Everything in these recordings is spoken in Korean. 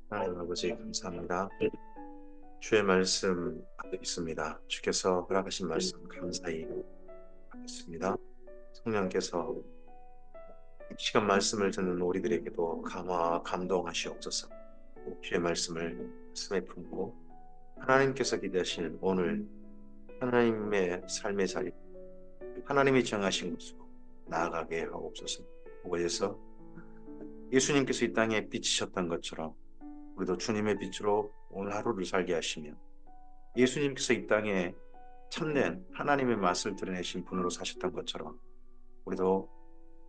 하나님 아버지 감사합니다. 주의 말씀 있습니다. 주께서 허락하신 말씀 감사히 받겠습니다. 성령께서 이 시간 말씀을 듣는 우리들에게도 감화 감동하시옵소서. 주의 말씀을 가슴에 품고 하나님께서 기대하시는 오늘 하나님의 삶의 자리, 하나님이 정하신 곳으로 나아가게 하옵소서. 그곳에서 예수님께서 이 땅에 비치셨던 것처럼 우리도 주님의 빛으로 오늘 하루를 살게 하시며, 예수님께서 이 땅에 참된 하나님의 맛을 드러내신 분으로 사셨던 것처럼 우리도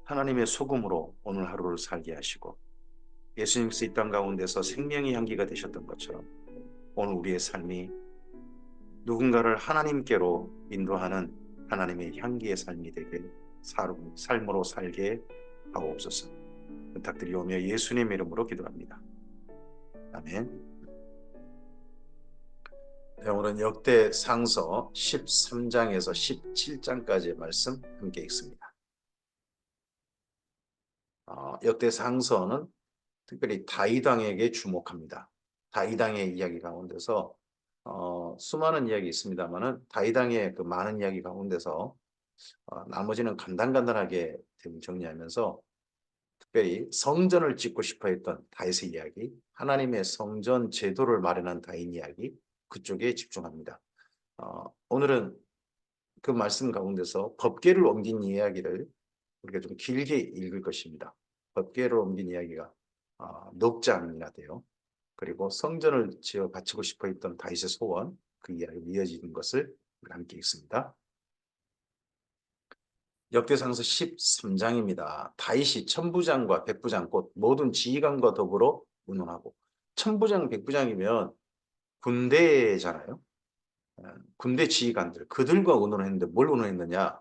하나님의 소금으로 오늘 하루를 살게 하시고, 예수님께서 이 땅 가운데서 생명의 향기가 되셨던 것처럼 오늘 우리의 삶이 누군가를 하나님께로 인도하는 하나님의 향기의 삶이 되게 삶으로 살게 하옵소서. 부탁드리오며 예수님의 이름으로 기도합니다. 아멘. 네, 오늘은 역대상서 13장에서 17장까지의 말씀 함께 읽습니다. 역대상서는 특별히 다윗 왕에게 주목합니다. 다윗 왕의 이야기 가운데서 수많은 이야기 있습니다만은 다윗 왕의 그 많은 이야기 가운데서 나머지는 간단간단하게 정리하면서 특별히 성전을 짓고 싶어 했던 다윗의 이야기, 하나님의 성전 제도를 마련한 다윗 이야기, 그쪽에 집중합니다. 오늘은 그 말씀 가운데서 법궤를 옮긴 이야기를 우리가 좀 길게 읽을 것입니다. 법궤를 옮긴 이야기가 넉 장이나 돼요. 그리고 성전을 지어 바치고 싶어 했던 다윗의 소원, 그 이야기가 이어지는 것을 함께 읽습니다. 역대상서 13장입니다. 다윗이 천부장과 백부장 곧 모든 지휘관과 더불어 운운하고, 천부장 백부장이면 군대잖아요. 군대 지휘관들, 그들과 의논을 했는데 뭘 의논했느냐?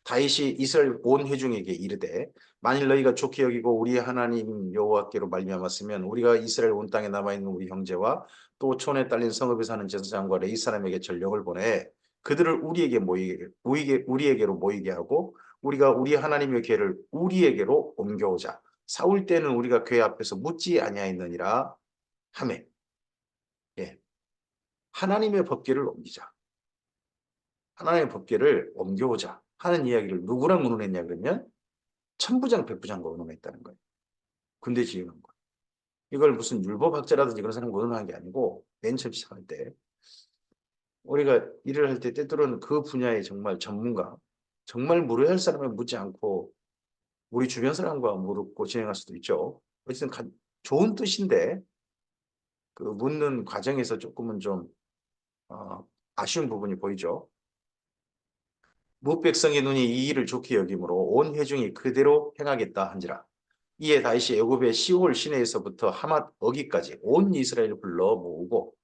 다윗이 이스라엘 온 회중에게 이르되, 만일 너희가 좋게 여기고 우리 하나님 여호와께로 말미암았으면 우리가 이스라엘 온 땅에 남아있는 우리 형제와 또 촌에 딸린 성읍에 사는 제사장과 레위 사람에게 전령을 보내 그들을 우리에게로 모이게 하고 우리가 우리 하나님의 궤를 우리에게로 옮겨오자. 사울 때는 우리가 궤 앞에서 묻지 아니하였느니라 하매, 예, 하나님의 법궤를 옮기자. 하나님의 법궤를 옮겨오자 하는 이야기를 누구랑 의논했냐 그러면 천부장 백부장과 의논했다는 거예요. 군대 지휘관과. 이걸 무슨 율법학자라든지 그런 사람과 의논한 게 아니고 맨 처음 시작할 때 우리가 일을 할 때 때때로는 그 분야의 정말 전문가, 정말 물어야 할 사람을 묻지 않고 우리 주변 사람과 물고 진행할 수도 있죠. 어쨌든 좋은 뜻인데 그 묻는 과정에서 조금은 좀 아쉬운 부분이 보이죠. 무백성의 눈이 이 일을 좋게 여김으로 온 회중이 그대로 행하겠다 한지라. 이에 다윗이 애굽의 시올 시내에서부터 하맛 어기까지 온 이스라엘을 불러 모으고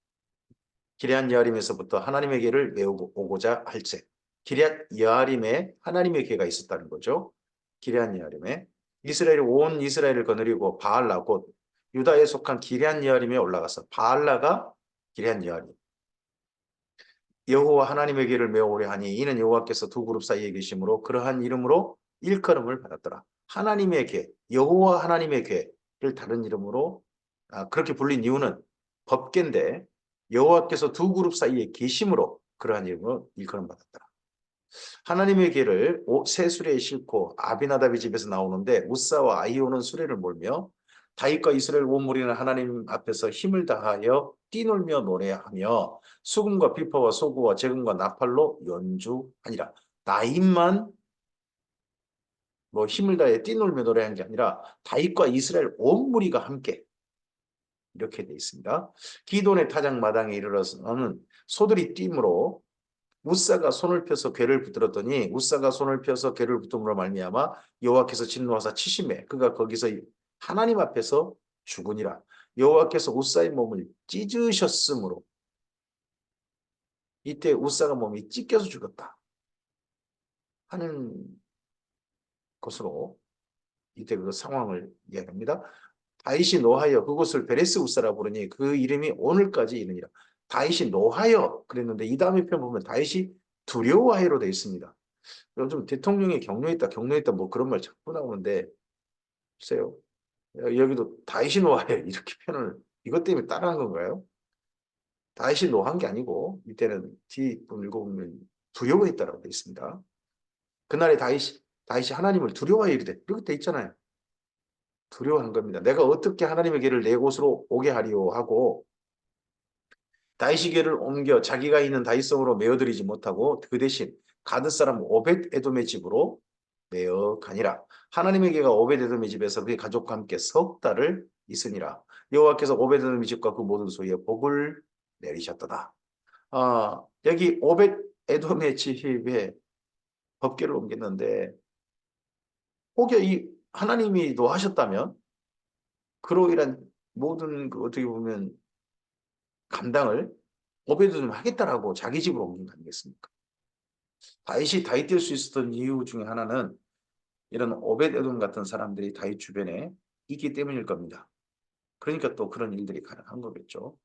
기럇 여아림에서부터 하나님의 궤를 메우고자 할세. 기럇 여아림에 하나님의 궤가 있었다는 거죠. 기럇 여아림에 이스라엘이 온 이스라엘을 거느리고 바알라 곧 유다에 속한 기럇 여아림에 올라가서 바알라가 기럇 여아림 여호와 하나님의 궤를 메우려 하니 이는 여호와께서 두 그룹 사이에 계심으로 그러한 이름으로 일컬음을 받았더라. 하나님의 궤, 여호와 하나님의 궤를 다른 이름으로 그렇게 불린 이유는 법궤인데 여호와께서 두 그룹 사이에 계심으로 그러한 이름으로 일컬음 받았더라. 하나님의 궤를 새 수레에 싣고 아비나답의 집에서 나오는데 우사와 아히오는 수레를 몰며 다윗과 이스라엘 온 무리는 하나님 앞에서 힘을 다하여 뛰놀며 노래하며 수금과 비파와 소구와 재금과 나팔로 연주하니라. 다윗만 뭐 힘을 다해 뛰놀며 노래한 게 아니라 다윗과 이스라엘 온 무리가 함께 이렇게 돼 있습니다. 기돈의 타작 마당에 이르러서는 소들이 뛰므로 우사가 손을 펴서 궤를 붙들었더니 우사가 손을 펴서 궤를 붙음으로 말미암아 여호와께서 진노하사 치심에 그가 거기서 하나님 앞에서 죽으니라. 여호와께서 우사의 몸을 찢으셨으므로 이때 우사가 몸이 찢겨서 죽었다 하는 것으로 이때 그 상황을 이야기합니다. 다윗이 노하여 그곳을 베레스 우사라 부르니 그 이름이 오늘까지 이르니라. 다윗이 노하여 그랬는데 이 다음에 편 보면 다윗이 두려워하여로 되어 있습니다. 요즘 대통령이 격려했다 뭐 그런 말 자꾸 나오는데 글쎄요. 여기도 다윗이 노하여 이렇게 표현을 이것 때문에 따라한 건가요? 다윗이 노한 게 아니고 이때는 뒷부분 읽어보면 두려워했다라고 되어 있습니다. 그날에 다윗이 하나님을 두려워하여 이르되 이렇게 돼 있잖아요. 두려워한 겁니다. 내가 어떻게 하나님의 길을 내 곳으로 오게 하리오 하고 다윗의 길을 옮겨 자기가 있는 다윗성으로 메어들이지 못하고 그 대신 가드 사람 오벳 에돔의 집으로 메어 가니라. 하나님의 개가 오벳 에돔의 집에서 그의 가족과 함께 석 달을 있으니라. 여호와께서 오벳 에돔의 집과 그 모든 소유에 복을 내리셨도다. 여기 오벳 에돔의 집에 법궤를 옮겼는데 혹여 이 하나님이 노하셨다면 그로 인한 모든 그 어떻게 보면 감당을 오베드돔이 하겠다라고 자기 집으로 옮긴 거 아니겠습니까? 다윗이 다윗 될 수 있었던 이유 중에 하나는 이런 오베드돔 같은 사람들이 다윗 주변에 있기 때문일 겁니다. 그러니까 또 그런 일들이 가능한 거겠죠.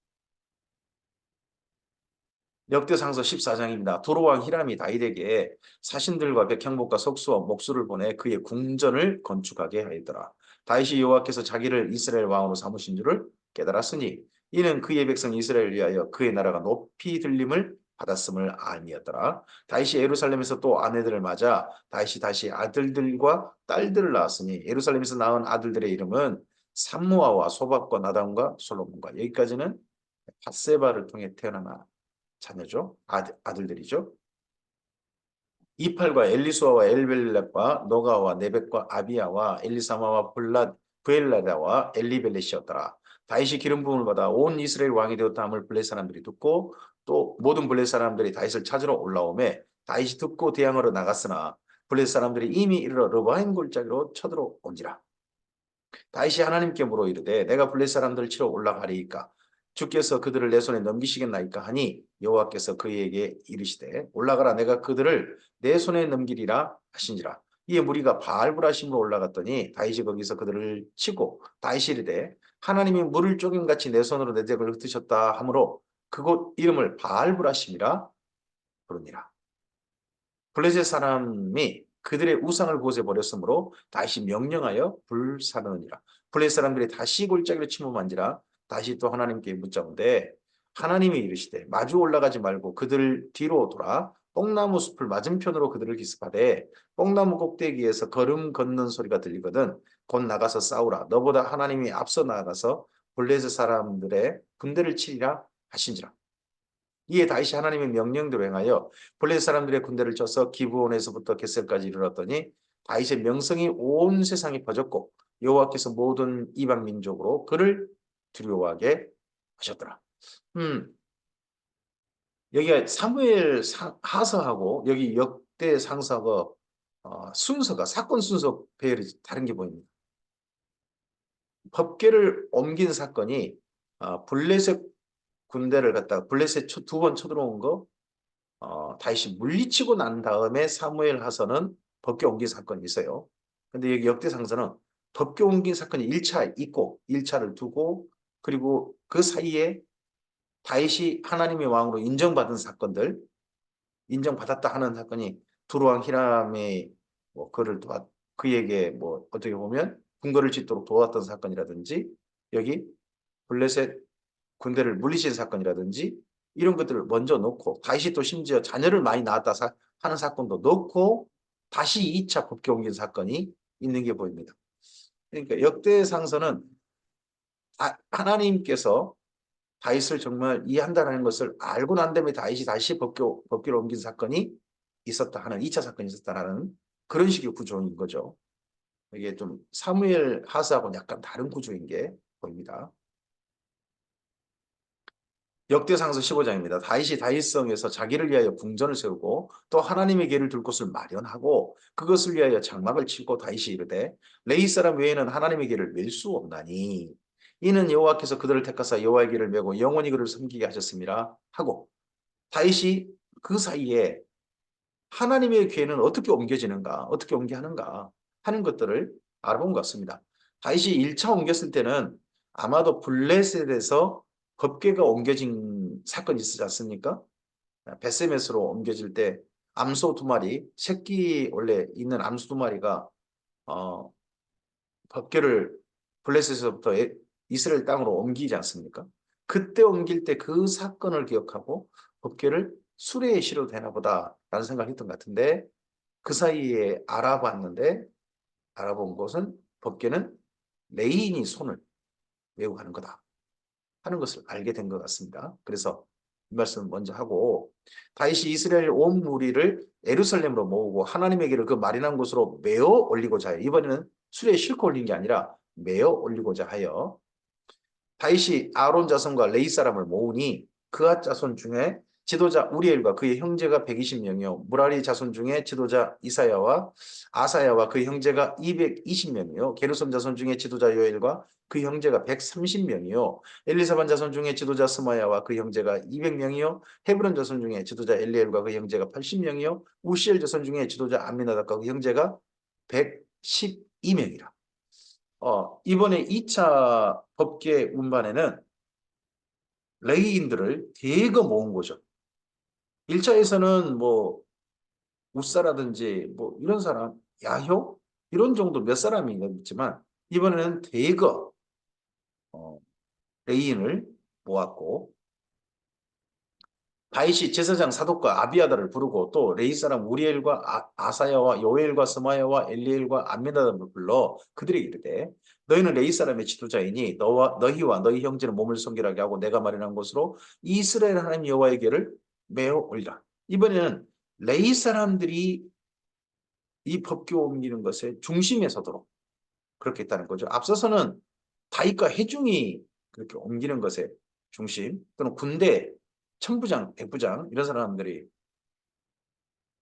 역대상서 14장입니다. 도로왕 히람이 다윗에게 사신들과 백향목과 석수와 목수를 보내 그의 궁전을 건축하게 하였더라. 다윗이 여호와께서 자기를 이스라엘 왕으로 삼으신 줄을 깨달았으니 이는 그의 백성 이스라엘을 위하여 그의 나라가 높이 들림을 받았음을 아니었더라. 다윗이 예루살렘에서 또 아내들을 맞아 다윗이 다시 아들들과 딸들을 낳았으니 예루살렘에서 낳은 아들들의 이름은 삼무아와 소밥과 나단과 솔로몬과 여기까지는 밧세바를 통해 태어난 자녀죠. 아들들이죠. 이팔과 엘리수아와 엘벨렛과 노가와 네벡과 아비야와 엘리사마와 부엘라다와 엘리벨렛이었더라. 다윗이 기름 부음을 받아 온 이스라엘 왕이 되었다 함을 블레 사람들이 듣고 또 모든 블레 사람들이 다윗을 찾으러 올라오매 다윗이 듣고 대항하러 나갔으나 블레 사람들이 이미 이르러 르바임 골짜기로 쳐들어온지라. 다윗이 하나님께 물어 이르되 내가 블레 사람들을 치러 올라가리이까 주께서 그들을 내 손에 넘기시겠나이까 하니 여호와께서 그에게 이르시되 올라가라 내가 그들을 내 손에 넘기리라 하신지라. 이에 무리가 바알브라심으로 올라갔더니 다윗이 거기서 그들을 치고 다윗이 이르되 하나님이 물을 쪼김같이 내 손으로 내 덱을 흩으셨다 하므로 그곳 이름을 바알브라심이라 부르니라. 블레셋 사람이 그들의 우상을 그곳에 버렸으므로 다시 명령하여 불사르니라. 블레셋 사람들이 다시 골짜기로 침범한지라 다시 또 하나님께 묻자온데 하나님이 이르시되 마주 올라가지 말고 그들 뒤로 돌아 뽕나무 숲을 맞은편으로 그들을 기습하되 뽕나무 꼭대기에서 걸음 걷는 소리가 들리거든 곧 나가서 싸우라. 너보다 하나님이 앞서 나가서 블레셋 사람들의 군대를 치리라 하신지라. 이에 다윗이 하나님의 명령대로 행하여 블레셋 사람들의 군대를 쳐서 기브온에서부터 겟셀까지 이르렀더니 다윗의 명성이 온 세상에 퍼졌고 여호와께서 모든 이방 민족으로 그를 두려워하게 하셨더라. 여기가 사무엘 하서하고 여기 역대 상서가 순서가 사건 순서 배열이 다른 게 보입니다. 법궤를 옮긴 사건이 블레셋 군대를 갖다가 블레셋 두 번 쳐들어온 거 다윗이 물리치고 난 다음에 사무엘 하서는 법궤 옮긴 사건이 있어요. 근데 여기 역대상서는 법궤 옮긴 사건이 1차 있고 1차를 두고 그리고 그 사이에 다윗이 하나님의 왕으로 인정받은 사건들 인정받았다 하는 사건이 두루왕 히람의 뭐 그를 도와 그에게 뭐 어떻게 보면 궁궐을 짓도록 도왔던 사건이라든지 여기 블레셋 군대를 물리친 사건이라든지 이런 것들을 먼저 넣고 다시 또 심지어 자녀를 많이 낳았다 하는 사건도 넣고 다시 2차 법계 옮긴 사건이 있는 게 보입니다. 그러니까 역대상서는 하나님께서 다윗을 정말 이해한다는 것을 알고 난 다음에 다윗이 다시 법계로 옮긴 사건이 있었다 하는 2차 사건이 있었다라는 그런 식의 구조인 거죠. 이게 좀 사무엘 하스하고는 약간 다른 구조인 게 보입니다. 역대상서 15장입니다. 다윗이 다윗성에서 자기를 위하여 궁전을 세우고 또 하나님의 길을 둘 곳을 마련하고 그것을 위하여 장막을 치고 다윗이 이르되 레위 사람 외에는 하나님의 길을 맬 수 없나니 이는 여호와께서 그들을 택하사 여호와의 길을 메고 영원히 그를 섬기게 하셨습니다 하고 다윗이 그 사이에 하나님의 궤는 어떻게 옮겨지는가 어떻게 옮겨하는가 하는 것들을 알아본 것 같습니다. 다윗이 1차 옮겼을 때는 아마도 블레셋에서 법궤가 옮겨진 사건이 있었지 않습니까? 베세메스로 옮겨질 때 암소 두 마리, 새끼 원래 있는 암소 두 마리가 법궤를 블레셋에서부터 이스라엘 땅으로 옮기지 않습니까? 그때 옮길 때 그 사건을 기억하고 법궤를 수레에 실어도 되나 보다라는 생각을 했던 것 같은데 그 사이에 알아본 것은 법궤는 레인이 손을 메고 가는 거다 하는 것을 알게 된 것 같습니다. 그래서 이 말씀을 먼저 하고 다윗이 이스라엘 온 무리를 예루살렘으로 모으고 하나님에게를 그 마련한 곳으로 메어 올리고자 하여 이번에는 수레에 싣고 올린 게 아니라 메어 올리고자 하여 다윗이 아론 자손과 레위 사람을 모으니 그앗 자손 중에 지도자 우리엘과 그의 형제가 120명이요 무라리 자손 중에 지도자 이사야와 아사야와 그 형제가 220명이요 게르솜 자손 중에 지도자 요엘과 그 형제가 130명이요 엘리사반 자손 중에 지도자 스마야와 그 형제가 200명이요 헤브론 자손 중에 지도자 엘리엘과 그 형제가 80명이요 우시엘 자손 중에 지도자 암미나답과 그 형제가 112명이라. 이번에 2차 법계 운반에는 레위인들을 대거 모은 거죠. 1차에서는 뭐 우사라든지 뭐 이런 사람, 야효 이런 정도 몇 사람이 있지만 이번에는 대거 레위인을 모았고 다윗이 제사장 사독과 아비아다를 부르고 또 레위 사람 우리엘과 아사야와 요엘과 스마야와 엘리엘과 암미나답을 불러 그들에게 이르되 너희는 레위 사람의 지도자이니 너희와 너희 형제는 몸을 성결하게 하고 내가 마련한 곳으로 이스라엘 하나님 여호와의 궤를 메어 올리라. 이번에는 레위 사람들이 이 법궤 옮기는 것의 중심에 서도록 그렇게 했다는 거죠. 앞서서는 다윗과 회중이 그렇게 옮기는 것의 중심 또는 군대 천부장, 백부장 이런 사람들이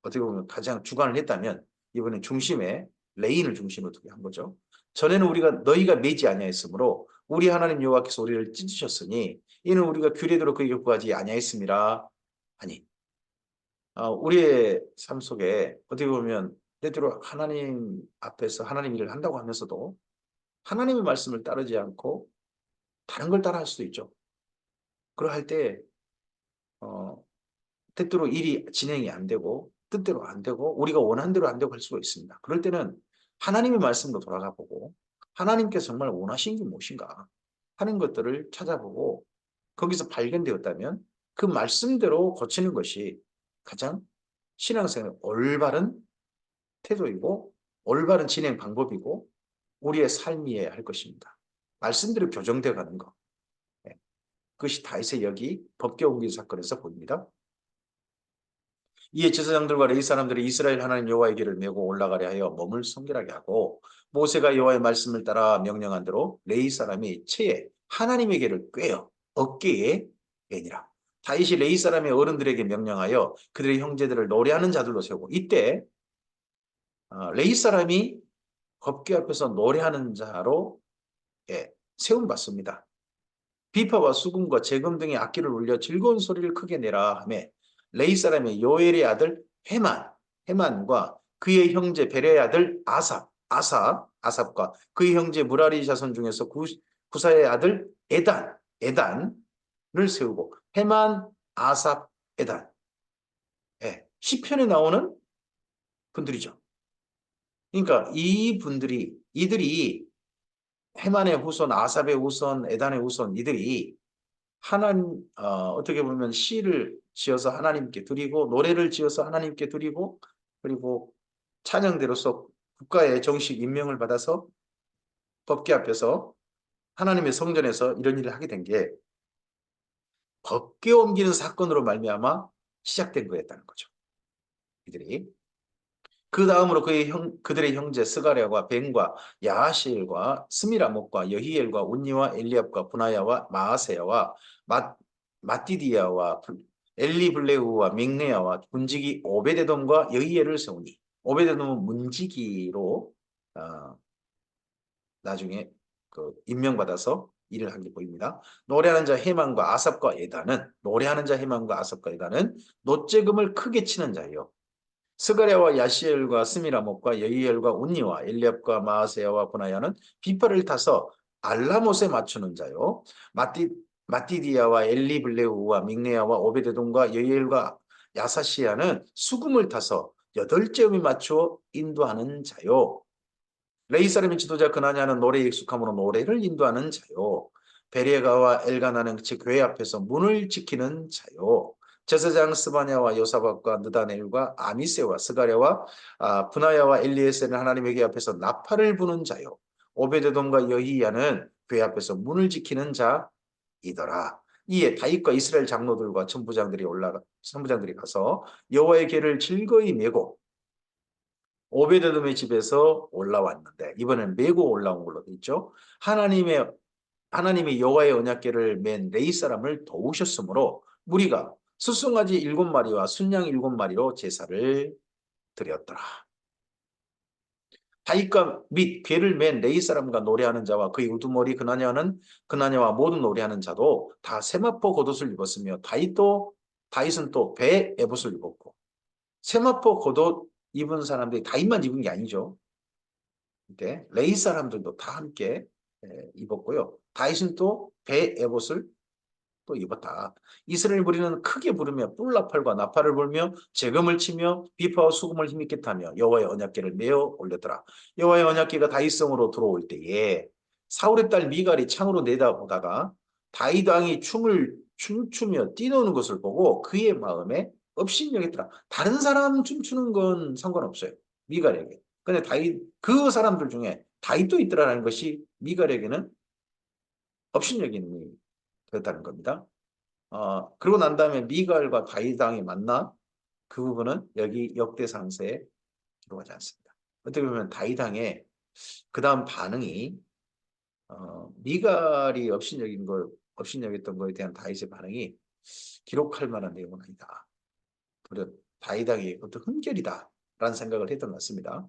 어떻게 보면 가장 주관을 했다면 이번에 중심에 레인을 중심으로 두게 한 거죠. 전에는 우리가 너희가 매지 아니하였으므로 우리 하나님 여호와께서 우리를 찢으셨으니 이는 우리가 규례대로 그에게 구하지 아니하였음이라 하니 우리의 삶 속에 어떻게 보면 때때로 하나님 앞에서 하나님 일을 한다고 하면서도 하나님의 말씀을 따르지 않고 다른 걸 따라 할 수도 있죠. 그럴 때 때때로 일이 진행이 안 되고 뜻대로 안 되고 우리가 원하는 대로 안 되고 할 수가 있습니다. 그럴 때는 하나님의 말씀으로 돌아가 보고 하나님께서 정말 원하신 게 무엇인가 하는 것들을 찾아보고 거기서 발견되었다면 그 말씀대로 고치는 것이 가장 신앙생활의 올바른 태도이고 올바른 진행 방법이고 우리의 삶이어야 할 것입니다. 말씀대로 교정되어 가는 것. 그것이 다윗의 여기 법궤 옮긴 사건에서 보입니다. 이에 제사장들과 레위 사람들이 이스라엘 하나님 여호와의 길을 메고 올라가려 하여 몸을 성결하게 하고 모세가 여호와의 말씀을 따라 명령한 대로 레위 사람이 채에 하나님의 길을 꿰어 어깨에 매니라. 다윗이 레위 사람의 어른들에게 명령하여 그들의 형제들을 노래하는 자들로 세우고 이때 레위 사람이 법궤 앞에서 노래하는 자로 세움 받습니다. 비파와 수금과 재금 등의 악기를 울려 즐거운 소리를 크게 내라 하며 레위 사람의 요엘의 아들 헤만과 그의 형제 베레의 아들 아삽과 그의 형제 무라리 자손 중에서 구사의 아들 에단을 세우고 헤만, 아삽, 에단. 시편에 나오는 분들이죠. 그러니까 이들이 헤만의 후손, 아삽의 후손, 에단의 후손 이들이 어떻게 보면 시를 지어서 하나님께 드리고 노래를 지어서 하나님께 드리고 그리고 찬양대로서 국가의 정식 임명을 받아서 법궤 앞에서 하나님의 성전에서 이런 일을 하게 된 게 법궤 옮기는 사건으로 말미암아 시작된 거였다는 거죠. 이들이 그 다음으로 그들의 형제 스가랴와 벤과 야하시엘과 스미라목과 여히엘과 운니와 엘리압과 분하야와 마아세야와 마띠디야와 엘리블레우와 믹네야와 문지기 오베데돔과 여히엘을 세우니 오베데돔은 문지기로 나중에 임명받아서 일을 한 게 보입니다. 노래하는 자 헤만과 아삽과 에단은 노재금을 크게 치는 자예요. 스가랴와 야시엘과 스미라목과 여이엘과 운니와 엘리압과 마아세야와 분하야는 비파를 타서 알라못에 맞추는 자요. 마띠디야와 엘리블레우와 믹네야와 오베데돔과 여이엘과 야사시야는 수금을 타서 8제음에 맞추어 인도하는 자요. 레위 사람의 지도자 그나냐는 노래에 익숙함으로 노래를 인도하는 자요. 베레가와 엘가나는 즉 교회 앞에서 문을 지키는 자요. 제사장 스바냐와 요사박과 느다넬과 아미세와 스가랴와 분하야와 엘리에셀은 하나님의 교회 앞에서 나팔을 부는 자요. 오베데돔과 여히야는 교회 앞에서 문을 지키는 자이더라. 이에 다윗과 이스라엘 장로들과 천부장들이 가서 여호와의 궤를 즐거이 메고 오베데돔의 집에서 올라왔는데 이번엔 메고 올라온 걸로 돼 있죠. 하나님의 여호와의 언약궤를 맨 레위 사람을 도우셨으므로 무리가 수송아지 7마리와 순양 7마리로 제사를 드렸더라. 다윗과 및 궤를 맨 레위 사람과 노래하는 자와 그의 우두머리 그나냐와 모든 노래하는 자도 다 세마포 겉옷을 입었으며 다윗은 또 배 에봇을 입었고 세마포 겉옷 입은 사람들이 다윗만 입은 게 아니죠. 이때 레위 사람들도 다 함께 입었고요. 다윗은 또 배 에봇을 또 입었다. 이스라엘 무리는 크게 부르며 뿔나팔과 나팔을 불며 재금을 치며 비파와 수금을 힘있게 타며 여호와의 언약궤를 메어 올렸더라. 여호와의 언약궤가 다윗성으로 들어올 때에 사울의 딸 미갈이 창으로 내다보다가 다윗 왕이 춤추며 뛰노는 것을 보고 그의 마음에 업신여겼더라. 다른 사람 춤추는 건 상관없어요. 미갈에게. 근데 그 사람들 중에 다윗도 있더라라는 것이 미갈에게는 업신여김이 그렇다는 겁니다. 그러고 난 다음에 미갈과 다윗왕이 만나 그 부분은 여기 역대상세에 기록하지 않습니다. 어떻게 보면 다윗왕의 그 다음 반응이 미갈이 업신여겼던 거에 대한 다윗의 반응이 기록할 만한 내용은 아니다. 오히려 다윗왕이 어떤 흠결이다라는 생각을 했던 것 같습니다.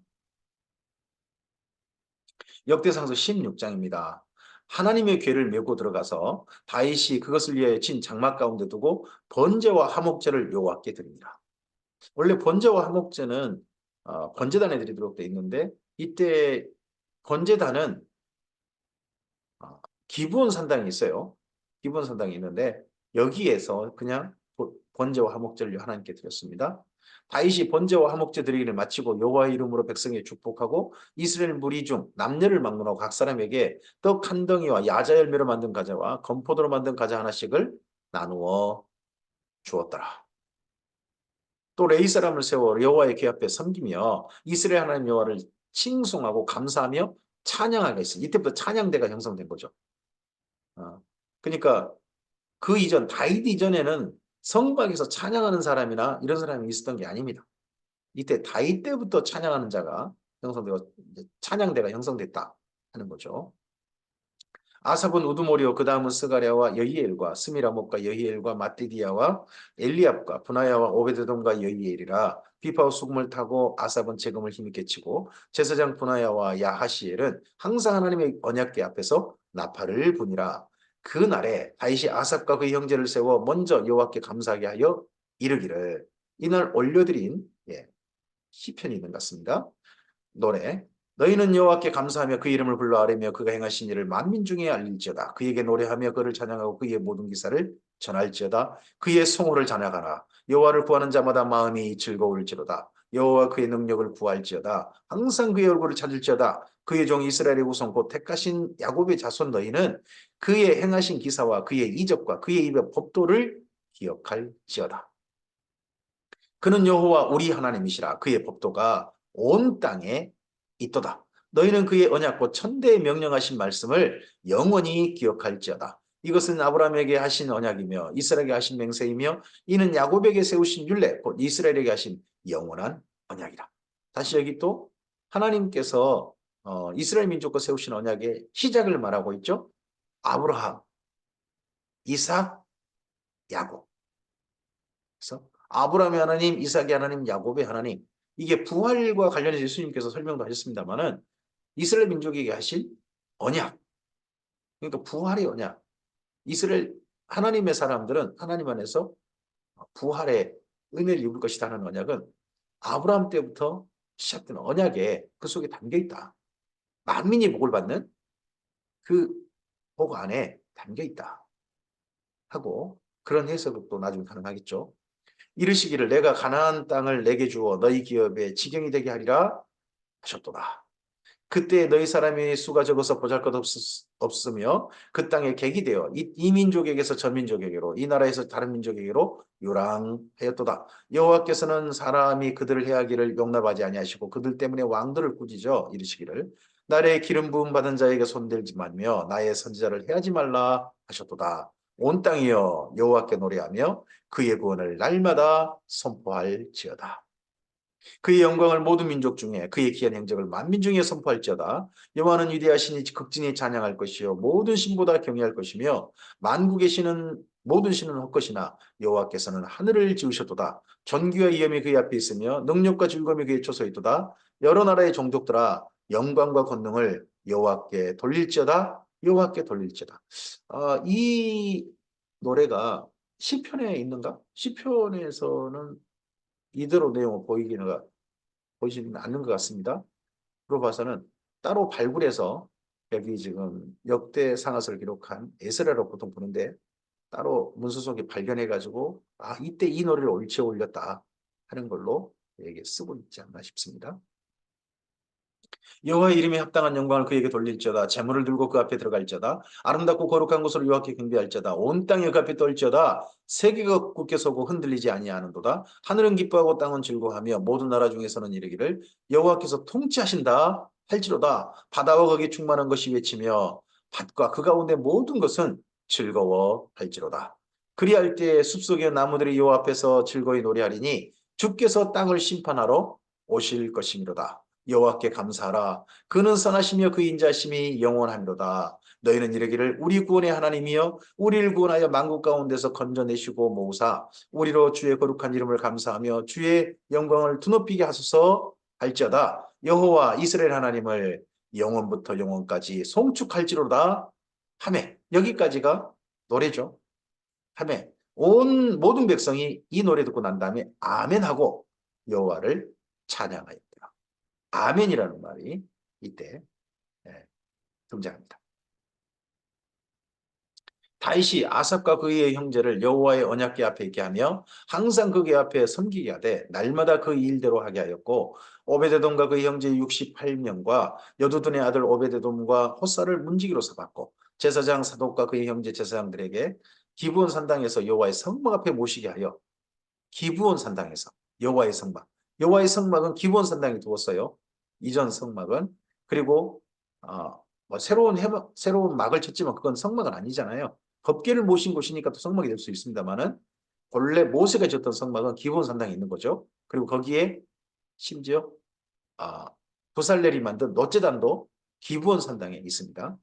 역대상서 16장입니다. 하나님의 궤를 메고 들어가서 다윗이 그것을 위해 진 장막 가운데 두고 번제와 화목제를 여호와께 드립니다. 원래 번제와 화목제는 번제단에 드리도록 되어 있는데 이때 번제단은 기브온 산당이 있어요. 기브온 산당이 있는데 여기에서 그냥 번제와 화목제를 하나님께 드렸습니다. 다윗이 번제와 화목제 드리기를 마치고 여호와의 이름으로 백성에 축복하고 이스라엘 무리 중 남녀를 막론하고 각 사람에게 떡 한 덩이와 야자 열매로 만든 과자와 건포도로 만든 과자 하나씩을 나누어 주었더라. 또 레위 사람을 세워 여호와의 궤 앞에 섬기며 이스라엘 하나님 여호와를 칭송하고 감사하며 찬양하게 했어요. 이때부터 찬양대가 형성된 거죠. 그러니까 그 이전 다윗 이전에는 성곽에서 찬양하는 사람이나 이런 사람이 있었던 게 아닙니다. 이때 다윗 때부터 찬양하는 자가 형성되고 찬양대가 형성됐다 하는 거죠. 아삽은 우두모리오 그 다음은 스가랴와 여히엘과 스미라목과 여히엘과 마띠디아와 엘리압과 분하야와 오베데돔과 여히엘이라 비파와 수금을 타고 아삽은 재금을 힘있게 치고 제사장 분하야와 야하시엘은 항상 하나님의 언약궤 앞에서 나팔을 부니라. 그날에 다윗이 아삽과 그의 형제를 세워 먼저 여호와께 감사하게 하여 이르기를 이날 올려드린 시편이 있는 것 같습니다. 노래 너희는 여호와께 감사하며 그 이름을 불러 아뢰며 그가 행하신 일을 만민 중에 알릴지어다. 그에게 노래하며 그를 찬양하고 그의 모든 기사를 전할지어다. 그의 성호를 찬양하라. 여호와를 구하는 자마다 마음이 즐거울지로다. 여호와 그의 능력을 구할지어다. 항상 그의 얼굴을 찾을지어다. 그의 종 이스라엘의 후손 곧 택하신 야곱의 자손 너희는 그의 행하신 기사와 그의 이적과 그의 입의 법도를 기억할지어다. 그는 여호와 우리 하나님이시라. 그의 법도가 온 땅에 있도다. 너희는 그의 언약 곧 천대에 명령하신 말씀을 영원히 기억할지어다. 이것은 아브라함에게 하신 언약이며 이스라엘에게 하신 맹세이며 이는 야곱에게 세우신 율례 곧 이스라엘에게 하신 영원한 언약이라. 다시 여기 또 하나님께서 이스라엘 민족과 세우신 언약의 시작을 말하고 있죠. 아브라함, 이삭, 야곱. 그래서 아브라함의 하나님, 이삭의 하나님, 야곱의 하나님. 이게 부활과 관련해서 예수님께서 설명도 하셨습니다만은 이스라엘 민족에게 하신 언약. 그러니까 부활의 언약. 이스라엘 하나님의 사람들은 하나님 안에서 부활의 은혜를 입을 것이라는 언약은 아브라함 때부터 시작된 언약에 그 속에 담겨 있다. 만민이 복을 받는 그 복 안에 담겨 있다. 하고 그런 해석도 나중에 가능하겠죠. 이르시기를 내가 가나안 땅을 내게 주어 너희 기업의 지경이 되게 하리라 하셨도다. 그때 너희 사람이 수가 적어서 없으며 그 땅에 객이 되어 이 민족에게서 저 민족에게로 이 나라에서 다른 민족에게로 요랑하였도다. 여호와께서는 사람이 그들을 해하기를 용납하지 아니하시고 그들 때문에 왕들을 꾸짖어 이르시기를 나의 기름 부음 받은 자에게 손들지 말며 나의 선지자를 해하지 말라 하셨도다. 온 땅이여 여호와께 노래하며 그의 구원을 날마다 선포할지어다. 그의 영광을 모든 민족 중에 그의 기한 행적을 만민 중에 선포할지어다. 여호와는 위대하시니 극진히 찬양할 것이요 모든 신보다 경외할 것이며 만국에 신은 모든 신은 헛것이나 여호와께서는 하늘을 지으셨도다. 존귀와 위엄이 그의 앞에 있으며 능력과 즐거움이 그의 처소에 있도다. 여러 나라의 종족들아 영광과 권능을 여호와께 돌릴지어다. 여호와께 돌릴지어다. 이 노래가 시편에 있는가? 시편에서는 이대로 내용을 보이지는 않는 것 같습니다. 그로 봐서는 따로 발굴해서 여기 지금 역대 상하스를 기록한 에스라로 보통 부르는데 따로 문서 속에 발견해가지고 이때 이 노래를 옳지 올렸다 하는 걸로 여기 쓰고 있지 않나 싶습니다. 여호와의 이름에 합당한 영광을 그에게 돌릴지어다. 재물을 들고 그 앞에 들어갈지어다. 아름답고 거룩한 곳으로 여호와께 경배할지어다. 온 땅이 그 앞에 떨지어다. 세계가 굳게 서고 흔들리지 아니하는도다. 하늘은 기뻐하고 땅은 즐거워하며 모든 나라 중에서는 이르기를 여호와께서 통치하신다 할지로다. 바다와 거기 충만한 것이 외치며 밭과 그 가운데 모든 것은 즐거워할지로다. 그리할 때 숲속의 나무들이 여호와 앞에서 즐거이 노래하리니 주께서 땅을 심판하러 오실 것이미로다. 여호와께 감사하라. 그는 선하시며 그 인자심이 영원하리로다. 너희는 이르기를 우리 구원의 하나님이여 우리를 구원하여 만국 가운데서 건져내시고 모으사 우리로 주의 거룩한 이름을 감사하며 주의 영광을 드높이게 하소서 할지어다. 여호와 이스라엘 하나님을 영원부터 영원까지 송축할지로다 하매 여기까지가 노래죠. 하매 온 모든 백성이 이 노래 듣고 난 다음에 아멘하고 여호와를 찬양하였다. 아멘이라는 말이 이때 등장합니다. 다윗이 아삽과 그의 형제를 여호와의 언약궤 앞에 있게 하며 항상 그궤 앞에 섬기게 하되 날마다 그 일대로 하게 하였고 오베데돔과 그의 형제 68명과 여두둔의 아들 오베데돔과 호사를 문지기로 삼았고 제사장 사독과 그의 형제 제사장들에게 기브온 산당에서 여호와의 성막 앞에 모시게 하여 기브온 산당에서 여호와의 성막은 기브온 산당에 두었어요. 이전 성막은 그리고 뭐 새로운 막을 쳤지만 그건 성막은 아니잖아요. 법궤를 모신 곳이니까 또 성막이 될 수 있습니다만은 본래 모세가 지었던 성막은 기브온 산당에 있는 거죠. 그리고 거기에 심지어 아, 부살렐이 만든 롯제단도 기브온 산당에 있습니다.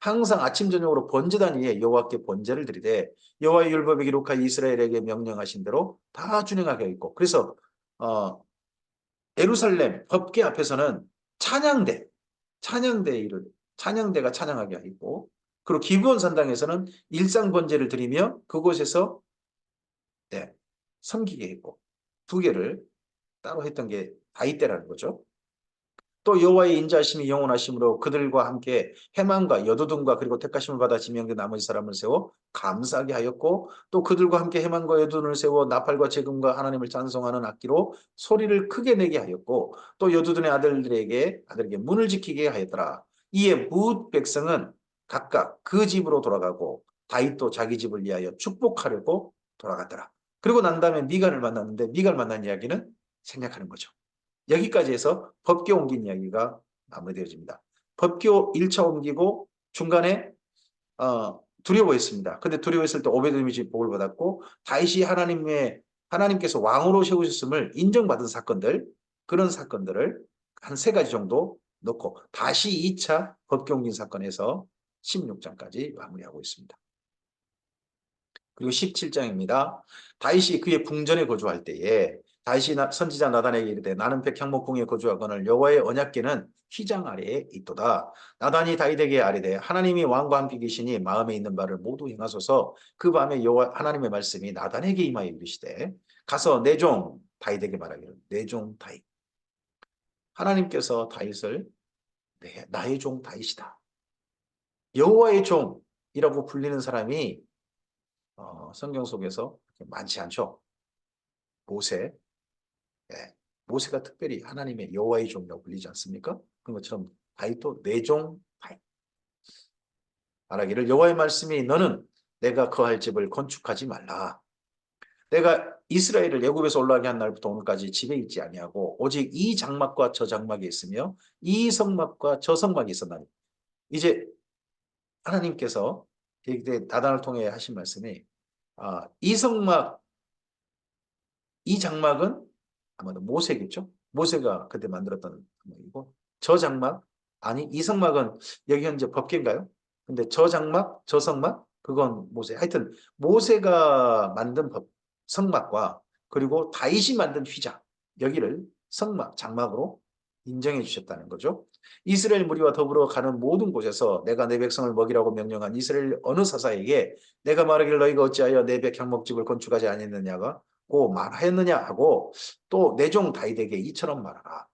항상 아침 저녁으로 번제단 위에 여호와께 번제를 드리되 여호와의 율법에 기록하여 이스라엘에게 명령하신 대로 다 준행하게 있고 그래서 어, 예루살렘 법궤 앞에서는 찬양대 찬양대가 찬양하게 있고 그리고 기브온 산당에서는 일상 번제를 드리며 그곳에서 네, 섬기게 했고 두 개를 따로 했던 게 다윗대라는 거죠. 또 여호와의 인자하심이 영원하심으로 그들과 함께 해만과 여두둔과 그리고 택하심을 받아 지명된 나머지 사람을 세워 감사하게 하였고 또 그들과 함께 해만과 여두둔을 세워 나팔과 재금과 하나님을 찬송하는 악기로 소리를 크게 내게 하였고 또 여두둔의 아들에게 문을 지키게 하였더라. 이에 뭇 백성은 각각 그 집으로 돌아가고 다윗도 자기 집을 위하여 축복하려고 돌아갔더라. 그리고 난 다음에 미갈을 만났는데 미갈 만난 이야기는 생략하는 거죠. 여기까지 해서 법궤 옮긴 이야기가 마무리되어집니다. 법궤 1차 옮기고 중간에 두려워했습니다. 근데 두려워했을 때 오베드돔이 복을 받았고 다윗이 하나님께서 왕으로 세우셨음을 인정받은 사건들 그런 사건들을 한 세 가지 정도 넣고 다시 2차 법궤 옮긴 사건에서 16장까지 마무리하고 있습니다. 그리고 17장입니다. 다윗이 그의 궁전에 거주할 때에 다윗이 선지자 나단에게 이르되 나는 백향목궁에 거주하거늘 여호와의 언약궤는 휘장 아래에 있도다. 나단이 다윗에게 아뢰되 하나님이 왕과 함께 계시니 마음에 있는 바를 모두 행하소서. 그 밤에 여호와 하나님의 말씀이 나단에게 임하여 이르시되 가서 내 종 다윗에게 말하기를 내 종 다윗 하나님께서 다윗을 나의 종 다윗이다. 여호와의 종이라고 불리는 사람이 성경 속에서 많지 않죠. 모세, 예, 모세가 특별히 하나님의 여호와의 종이라고 불리지 않습니까? 그런 것처럼 다윗도 내 종 다윗 말하기를 여호와의 말씀이 너는 내가 거할 집을 건축하지 말라. 내가 이스라엘을 애굽에서 올라가게 한 날부터 오늘까지 집에 있지 아니하고 오직 이 장막과 저 장막이 있으며 이 성막과 저 성막이 있었나니 이제 하나님께서 나단을 통해 하신 말씀이 이 성막 이 장막은 아마도 모세겠죠. 모세가 그때 만들었던 장막이고 저 장막 아니 이 성막은 여기 현재 법궤인가요? 근데 저 장막 저 성막 그건 모세. 하여튼 모세가 만든 성막과 그리고 다윗이 만든 휘장 여기를 성막 장막으로 인정해 주셨다는 거죠. 이스라엘 무리와 더불어 가는 모든 곳에서 내가 내 백성을 먹이라고 명령한 이스라엘 어느 사사에게 내가 말하기를 너희가 어찌하여 내 백향목집을 건축하지 아니했느냐가 고 말하였느냐 하고 또 내 종 다윗에게 이처럼 말하라.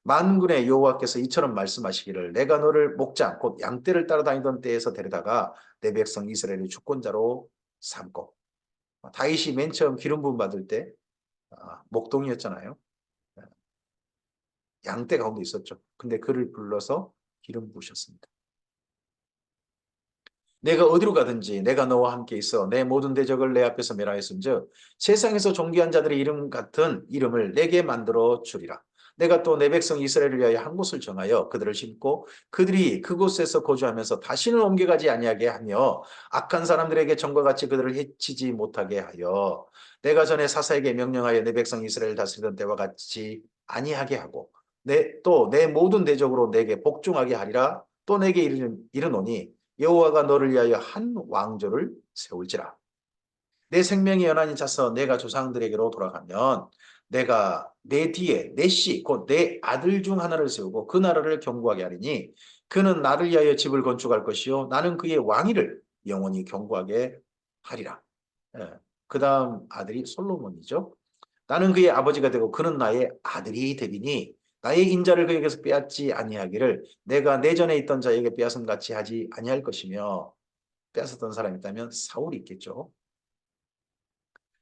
만군의 여호와께서 이처럼 말씀하시기를 내가 너를 목장 곧 양떼를 따라다니던 때에서 데려다가 내 백성 이스라엘의 주권자로 삼고 다윗이 맨 처음 기름 부음 받을 때 목동이었잖아요. 양떼 가운데 있었죠. 근데 그를 불러서 기름 부으셨습니다. 내가 어디로 가든지 내가 너와 함께 있어 내 모든 대적을 내 앞에서 멸하였음즉 세상에서 존귀한 자들의 이름 같은 이름을 내게 만들어 주리라. 내가 또 내 백성 이스라엘을 위하여 한 곳을 정하여 그들을 심고 그들이 그곳에서 거주하면서 다시는 옮겨가지 아니하게 하며 악한 사람들에게 전과 같이 그들을 해치지 못하게 하여 내가 전에 사사에게 명령하여 내 백성 이스라엘을 다스리던 때와 같이 아니하게 하고 또 내 모든 대적으로 내게 복종하게 하리라. 또 내게 이르노니 여호와가 너를 위하여 한 왕조를 세울지라. 내 생명이 연한히 차서 내가 조상들에게로 돌아가면 내가 내 뒤에 내 씨 곧 내 아들 중 하나를 세우고 그 나라를 견고하게 하리니 그는 나를 위하여 집을 건축할 것이요 나는 그의 왕위를 영원히 견고하게 하리라. 예. 그 다음 아들이 솔로몬이죠. 나는 그의 아버지가 되고 그는 나의 아들이 되리니 나의 인자를 그에게서 빼앗지 아니하기를 내가 내 전에 있던 자에게 빼앗음 같이 하지 아니할 것이며 빼앗았던 사람이 있다면 사울이 있겠죠.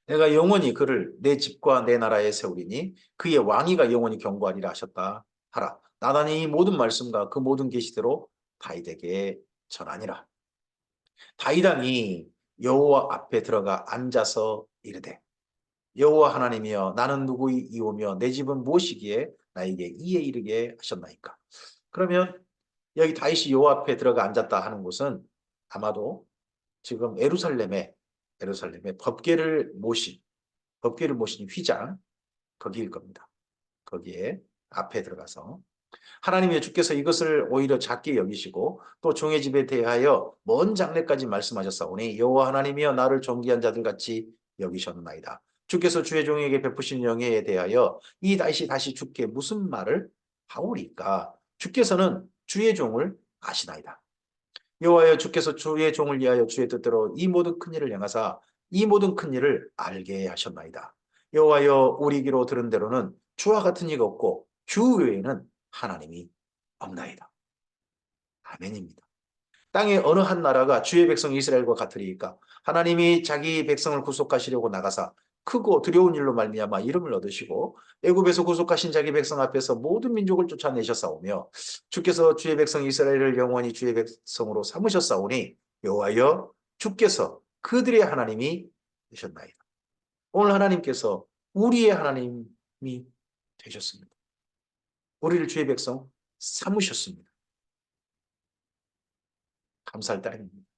내가 영원히 그를 내 집과 내 나라에 세우리니 그의 왕위가 영원히 견고하리라 하셨다 하라. 나단이 이 모든 말씀과 그 모든 계시대로 다윗에게 전하니라. 다윗 왕이 여호와 앞에 들어가 앉아서 이르되 여호와 하나님이여 나는 누구이오며 내 집은 무엇이기에 나에게 이에 이르게 하셨나이까. 그러면 여기 다윗이 여호와 앞에 들어가 앉았다 하는 곳은 아마도 지금 예루살렘에 법궤를 모신 휘장 거기일 겁니다. 거기에 앞에 들어가서 하나님의 주께서 이것을 오히려 작게 여기시고 또 종의 집에 대하여 먼 장래까지 말씀하셨사오니 여호와 하나님이여 나를 존귀한 자들 같이 여기셨나이다. 주께서 주의 종에게 베푸신 영예에 대하여 이 다윗이 다시 주께 무슨 말을 하오리까? 주께서는 주의 종을 아시나이다. 여호와여 주께서 주의 종을 위하여 주의 뜻대로 이 모든 큰 일을 행하사 이 모든 큰 일을 알게 하셨나이다. 여호와여 우리 귀로 들은 대로는 주와 같은 이가 없고 주 외에는 하나님이 없나이다. 아멘입니다. 땅의 어느 한 나라가 주의 백성 이스라엘과 같으리이까. 하나님이 자기 백성을 구속하시려고 나가사 크고 두려운 일로 말미암아 이름을 얻으시고 애굽에서 구속하신 자기 백성 앞에서 모든 민족을 쫓아내셨사오며 주께서 주의 백성 이스라엘을 영원히 주의 백성으로 삼으셨사오니 여호와여 주께서 그들의 하나님이 되셨나이다. 오늘 하나님께서 우리의 하나님이 되셨습니다. 우리를 주의 백성 삼으셨습니다. 감사할 따름입니다.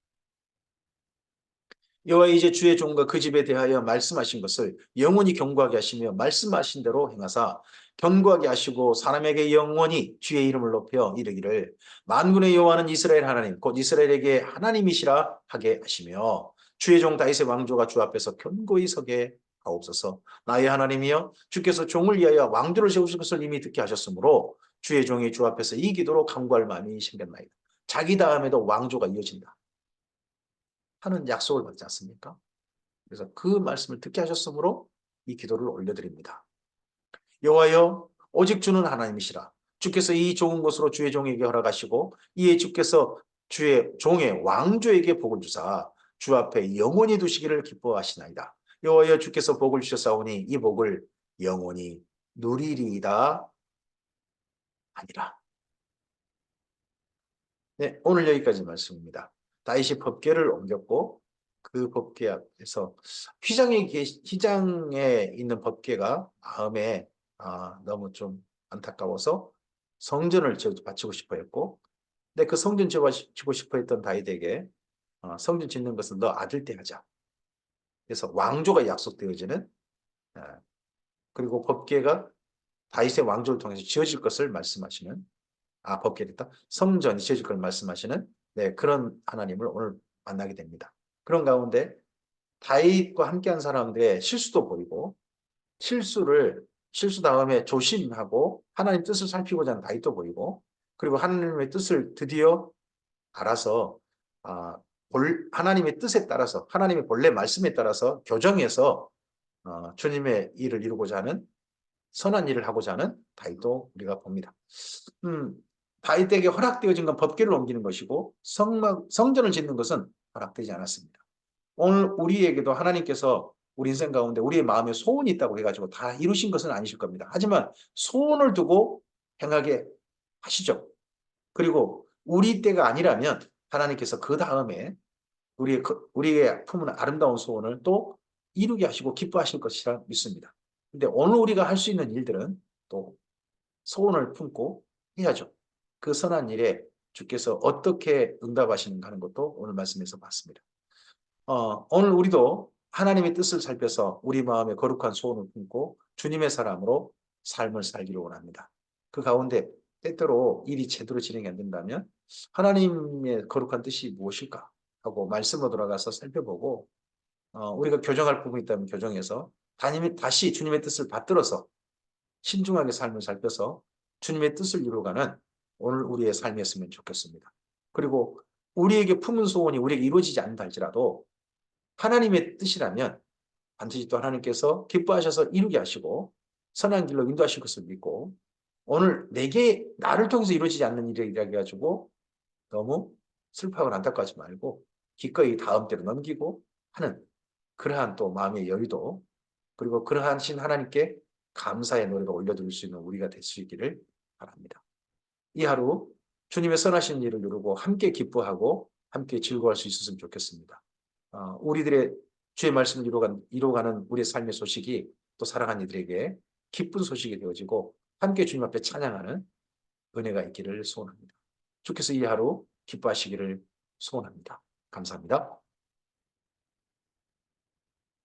여호와 이제 주의 종과 그 집에 대하여 말씀하신 것을 영원히 견고하게 하시며 말씀하신 대로 행하사 견고하게 하시고 사람에게 영원히 주의 이름을 높여 이르기를 만군의 여호와는 이스라엘 하나님 곧 이스라엘에게 하나님이시라 하게 하시며 주의 종 다윗의 왕조가 주 앞에서 견고히 서게 하옵소서. 나의 하나님이여 주께서 종을 위하여 왕조를 세우실 것을 이미 듣게 하셨으므로 주의 종이 주 앞에서 이 기도로 간구할 마음이 생겼나이다. 자기 다음에도 왕조가 이어진다 하는 약속을 받지 않습니까? 그래서 그 말씀을 듣게 하셨으므로 이 기도를 올려드립니다. 여호와여 오직 주는 하나님이시라. 주께서 이 좋은 것으로 주의 종에게 허락하시고 이에 주께서 주의 종의 왕조에게 복을 주사 주 앞에 영원히 두시기를 기뻐하시나이다. 여호와여 주께서 복을 주셨사오니 이 복을 영원히 누리리이다 아니라. 네, 오늘 여기까지 말씀입니다. 다윗이 법궤를 옮겼고 그 법궤 앞에서 휘장에 있는 법궤가 마음에 너무 좀 안타까워서 성전을 바치고 싶어 했고, 근데 그 성전 지고 싶어 했던 다윗에게 성전 짓는 것은 너 아들 때 하자. 그래서 왕조가 약속되어지는, 그리고 법궤가 다윗의 왕조를 통해서 지어질 것을 말씀하시는, 법궤됐다. 성전이 지어질 것을 말씀하시는, 네, 그런 하나님을 오늘 만나게 됩니다. 그런 가운데 다윗과 함께한 사람들의 실수도 보이고, 실수 다음에 조심하고 하나님 뜻을 살피고자 하는 다윗도 보이고, 그리고 하나님의 뜻을 드디어 알아서 하나님의 뜻에 따라서, 하나님의 본래 말씀에 따라서 교정해서 주님의 일을 이루고자 하는, 선한 일을 하고자 하는 다윗도 우리가 봅니다. 다윗에게 허락되어진 건 법궤를 옮기는 것이고 성전을 짓는 것은 허락되지 않았습니다. 오늘 우리에게도 하나님께서 우리 인생 가운데 우리의 마음에 소원이 있다고 해가지고 다 이루신 것은 아니실 겁니다. 하지만 소원을 두고 행하게 하시죠. 그리고 우리 때가 아니라면 하나님께서 그 다음에 우리의 품은 아름다운 소원을 또 이루게 하시고 기뻐하실 것이라 믿습니다. 근데 오늘 우리가 할 수 있는 일들은 또 소원을 품고 해야죠. 그 선한 일에 주께서 어떻게 응답하시는가 하는 것도 오늘 말씀에서 봤습니다. 오늘 우리도 하나님의 뜻을 살펴서 우리 마음에 거룩한 소원을 품고 주님의 사람으로 삶을 살기를 원합니다. 그 가운데 때때로 일이 제대로 진행이 안 된다면 하나님의 거룩한 뜻이 무엇일까 하고 말씀으로 돌아가서 살펴보고, 우리가 교정할 부분이 있다면 교정해서 다시 주님의 뜻을 받들어서 신중하게 삶을 살펴서 주님의 뜻을 이루어가는 오늘 우리의 삶이었으면 좋겠습니다. 그리고 우리에게 품은 소원이 우리에게 이루어지지 않는다 할지라도 하나님의 뜻이라면 반드시 또 하나님께서 기뻐하셔서 이루게 하시고 선한 길로 인도하실 것을 믿고, 오늘 나를 통해서 이루어지지 않는 일이라 해가지고 너무 슬퍼하고 안타까워하지 말고 기꺼이 다음 때로 넘기고 하는 그러한 또 마음의 여유도, 그리고 그러하신 하나님께 감사의 노래가 올려드릴 수 있는 우리가 될 수 있기를 바랍니다. 이 하루 주님의 선하신 일을 누르고 함께 기뻐하고 함께 즐거워할 수 있었으면 좋겠습니다. 우리들의 주의 말씀을 이루어가는 우리의 삶의 소식이 또 사랑하는 이들에게 기쁜 소식이 되어지고 함께 주님 앞에 찬양하는 은혜가 있기를 소원합니다. 주께서 이 하루 기뻐하시기를 소원합니다. 감사합니다.